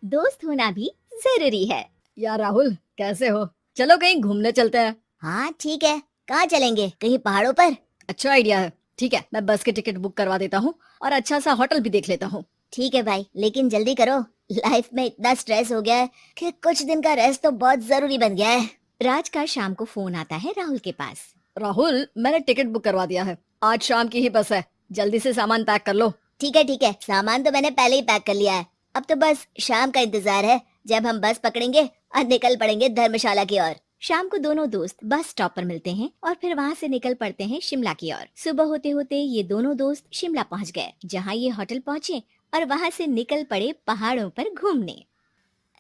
दोस्त होना भी जरूरी है। यार राहुल, कैसे हो? चलो कहीं घूमने चलते हैं। हाँ ठीक है, कहाँ चलेंगे? कहीं पहाड़ों पर? अच्छा आइडिया है। ठीक है, मैं बस की टिकट बुक करवा देता हूँ और अच्छा सा होटल भी देख लेता हूँ। ठीक है भाई, लेकिन जल्दी करो। लाइफ में इतना स्ट्रेस हो गया है कि कुछ दिन का रेस्ट तो बहुत जरूरी बन गया है। राज का शाम को फोन आता है राहुल के पास। राहुल, मैंने टिकट बुक करवा दिया है। आज शाम की ही बस है। जल्दी से सामान पैक कर लो। ठीक है, सामान तो मैंने पहले ही पैक कर लिया है। अब तो बस शाम का इंतजार है, जब हम बस पकड़ेंगे और निकल पड़ेंगे धर्मशाला की ओर। शाम को दोनों दोस्त बस स्टॉप पर मिलते हैं और फिर वहाँ से निकल पड़ते हैं शिमला की ओर। सुबह होते होते ये दोनों दोस्त शिमला पहुँच गए, जहाँ ये होटल पहुँचे और वहाँ से निकल पड़े पहाड़ों पर घूमने।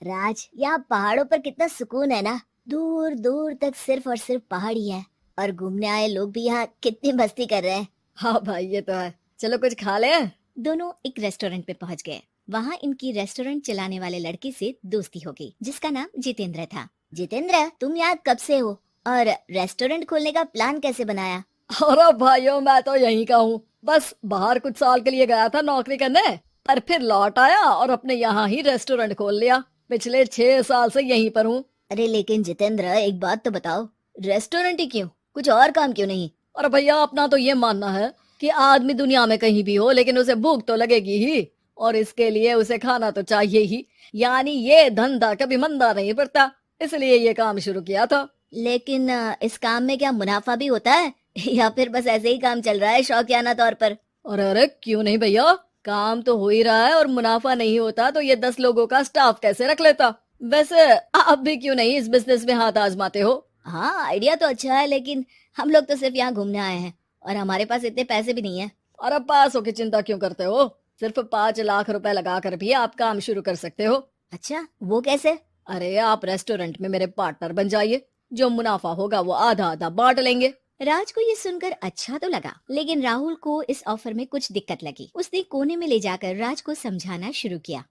राज, यहाँ पहाड़ों पर कितना सुकून है ना। दूर दूर तक सिर्फ और सिर्फ पहाड़ ही है, और घूमने आए लोग भी यहाँ कितनी मस्ती कर रहे हैं। हाँ भाई, ये तो है। चलो कुछ खा ले। दोनों एक रेस्टोरेंट पे पहुंच गए। वहाँ इनकी रेस्टोरेंट चलाने वाले लड़के से दोस्ती हो गई, जिसका नाम जितेंद्र था। जितेंद्र, तुम यहाँ कब से हो और रेस्टोरेंट खोलने का प्लान कैसे बनाया? अरे भाइयों, मैं तो यहीं का हूँ। बस बाहर कुछ साल के लिए गया था नौकरी करने, पर फिर लौट आया और अपने यहाँ ही रेस्टोरेंट खोल लिया। पिछले 6 साल से यहीं पर हूँ। अरे लेकिन जितेंद्र, एक बात तो बताओ, रेस्टोरेंट ही क्यों, कुछ और काम क्यों नहीं? और भैया, अपना तो ये मानना है कि आदमी दुनिया में कहीं भी हो लेकिन उसे भूख तो लगेगी ही, और इसके लिए उसे खाना तो चाहिए ही। यानी ये धंधा कभी मंदा नहीं पड़ता, इसलिए ये काम शुरू किया था। लेकिन इस काम में क्या मुनाफा भी होता है या फिर बस ऐसे ही काम चल रहा है शौकियाना तौर पर? और अरे क्यों नहीं भैया, काम तो हो ही रहा है, और मुनाफा नहीं होता तो ये 10 लोगों का स्टाफ कैसे रख लेता। वैसे आप भी क्यों नहीं इस बिजनेस में हाथ आजमाते हो? हाँ, आइडिया तो अच्छा है, लेकिन हम लोग तो सिर्फ यहाँ घूमने आए हैं और हमारे पास इतने पैसे भी नहीं है। और अब पैसों की चिंता क्यों करते हो? सिर्फ 5 लाख रुपए लगा कर भी आप काम शुरू कर सकते हो। अच्छा, वो कैसे? अरे आप रेस्टोरेंट में मेरे पार्टनर बन जाइए। जो मुनाफा होगा वो आधा आधा बांट लेंगे। राज को ये सुनकर अच्छा तो लगा, लेकिन राहुल को इस ऑफर में कुछ दिक्कत लगी। उसने कोने में ले जाकर राज को समझाना शुरू किया।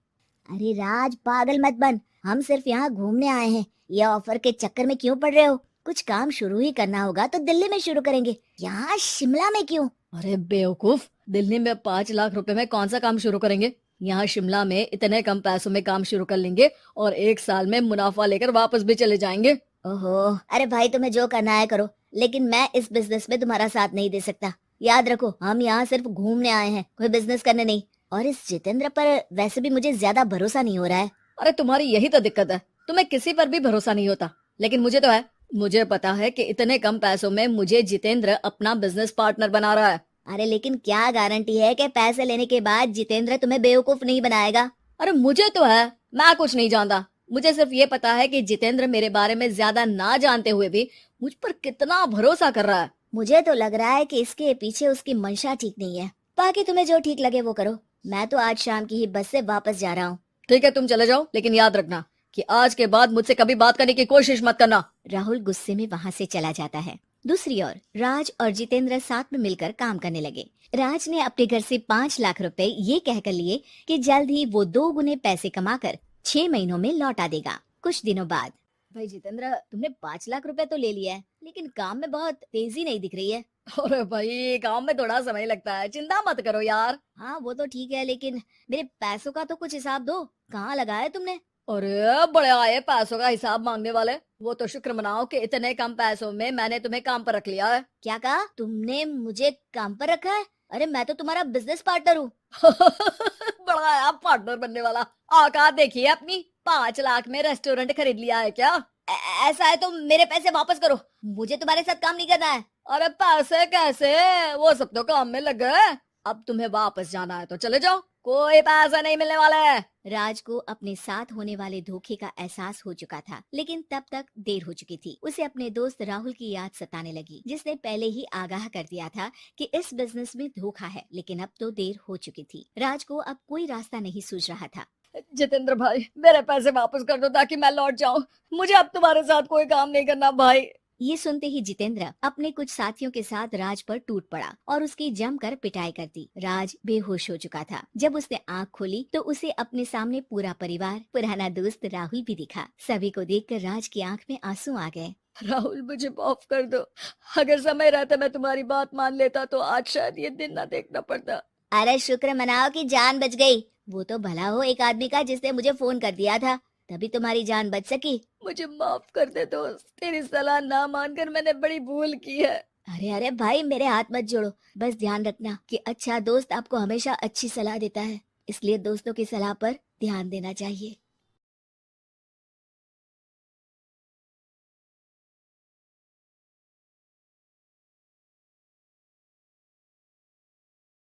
अरे राज, पागल मत बन, हम सिर्फ यहाँ घूमने आए हैं। ये ऑफर के चक्कर में क्यों पड़ रहे हो? कुछ काम शुरू ही करना होगा तो दिल्ली में शुरू करेंगे, यहाँ शिमला में क्यों? अरे बेवकूफ, दिल्ली में 5 लाख रुपए में कौन सा काम शुरू करेंगे? यहाँ शिमला में इतने कम पैसों में काम शुरू कर लेंगे और 1 साल में मुनाफा लेकर वापस भी चले जाएंगे। ओहो, अरे भाई, तुम्हें जो करना है करो, लेकिन मैं इस बिजनेस में तुम्हारा साथ नहीं दे सकता। याद रखो, हम यहाँ सिर्फ घूमने आए हैं, कोई बिजनेस करने नहीं। और इस जितेंद्र पर वैसे भी मुझे ज्यादा भरोसा नहीं हो रहा है। अरे तुम्हारी यही तो दिक्कत है, तुम्हें किसी पर भी भरोसा नहीं होता, लेकिन मुझे तो है। मुझे पता है कि इतने कम पैसों में मुझे जितेंद्र अपना बिजनेस पार्टनर बना रहा है। अरे लेकिन क्या गारंटी है कि पैसे लेने के बाद जितेंद्र तुम्हें बेवकूफ नहीं बनाएगा? अरे मुझे तो है, मैं कुछ नहीं जानता। मुझे सिर्फ ये पता है कि जितेंद्र मेरे बारे में ज्यादा ना जानते हुए भी मुझ पर कितना भरोसा कर रहा है। मुझे तो लग रहा है कि इसके पीछे उसकी मंशा ठीक नहीं है। बाकी तुम्हें जो ठीक लगे वो करो। मैं तो आज शाम की ही बस से वापस जा रहा हूँ। ठीक है, तुम चले जाओ, लेकिन याद रखना कि आज के बाद मुझसे कभी बात करने की कोशिश मत करना। राहुल गुस्से में वहाँ से चला जाता है। दूसरी ओर राज और जितेंद्र साथ में मिलकर काम करने लगे। राज ने अपने घर से 5 लाख रुपए ये कहकर लिए कि जल्द ही वो 2 गुने पैसे कमाकर 6 महीनों में लौटा देगा। कुछ दिनों बाद, भाई जितेंद्र, तुमने 5 लाख रुपए तो ले लिया है, लेकिन काम में बहुत तेजी नहीं दिख रही है। अरे भाई, काम में थोड़ा समय लगता है, चिंता मत करो यार। हाँ वो तो ठीक है, लेकिन मेरे पैसों का तो कुछ हिसाब दो, कहाँ लगाया तुमने? अरे बड़े आए पैसों का हिसाब मांगने वाले। वो तो शुक्र मनाओ कि इतने कम पैसों में मैंने तुम्हें काम पर रख लिया है। क्या कहा? तुमने मुझे काम पर रखा है? अरे मैं तो तुम्हारा बिजनेस पार्टनर हूँ। बड़ा आया पार्टनर बनने वाला। औकात देखिए अपनी, 5 लाख में रेस्टोरेंट खरीद लिया है क्या? ऐसा है तो मेरे पैसे वापस करो, मुझे तुम्हारे साथ काम नहीं करना है। अरे पैसे कैसे, वो सब तो काम में लग गए। अब तुम्हें वापस जाना है तो चले जाओ, कोई पैसा नहीं मिलने वाला है। राज को अपने साथ होने वाले धोखे का एहसास हो चुका था, लेकिन तब तक देर हो चुकी थी। उसे अपने दोस्त राहुल की याद सताने लगी, जिसने पहले ही आगाह कर दिया था कि इस बिजनेस में धोखा है, लेकिन अब तो देर हो चुकी थी। राज को अब कोई रास्ता नहीं सूझ रहा था। जितेंद्र भाई, मेरे पैसे वापस कर दो ताकि मैं लौट जाऊं। मुझे अब तुम्हारे साथ कोई काम नहीं करना भाई। ये सुनते ही जितेंद्र अपने कुछ साथियों के साथ राज पर टूट पड़ा और उसकी जमकर पिटाई कर दी। राज बेहोश हो चुका था। जब उसने आंख खोली तो उसे अपने सामने पूरा परिवार, पुराना दोस्त राहुल भी दिखा। सभी को देखकर राज की आंख में आंसू आ गए। राहुल, मुझे माफ कर दो। अगर समय रहता मैं तुम्हारी बात मान लेता तो आज शायद ये दिन ना देखना पड़ता। अरे शुक्र मनाओ कि जान बच गई। वो तो भला हो एक आदमी का जिसने मुझे फोन कर दिया था, तभी तुम्हारी जान बच सकी। मुझे माफ कर दे दोस्त, तेरी सलाह ना मानकर मैंने बड़ी भूल की है। अरे अरे भाई, मेरे हाथ मत जोड़ो। बस ध्यान रखना कि अच्छा दोस्त आपको हमेशा अच्छी सलाह देता है, इसलिए दोस्तों की सलाह पर ध्यान देना चाहिए।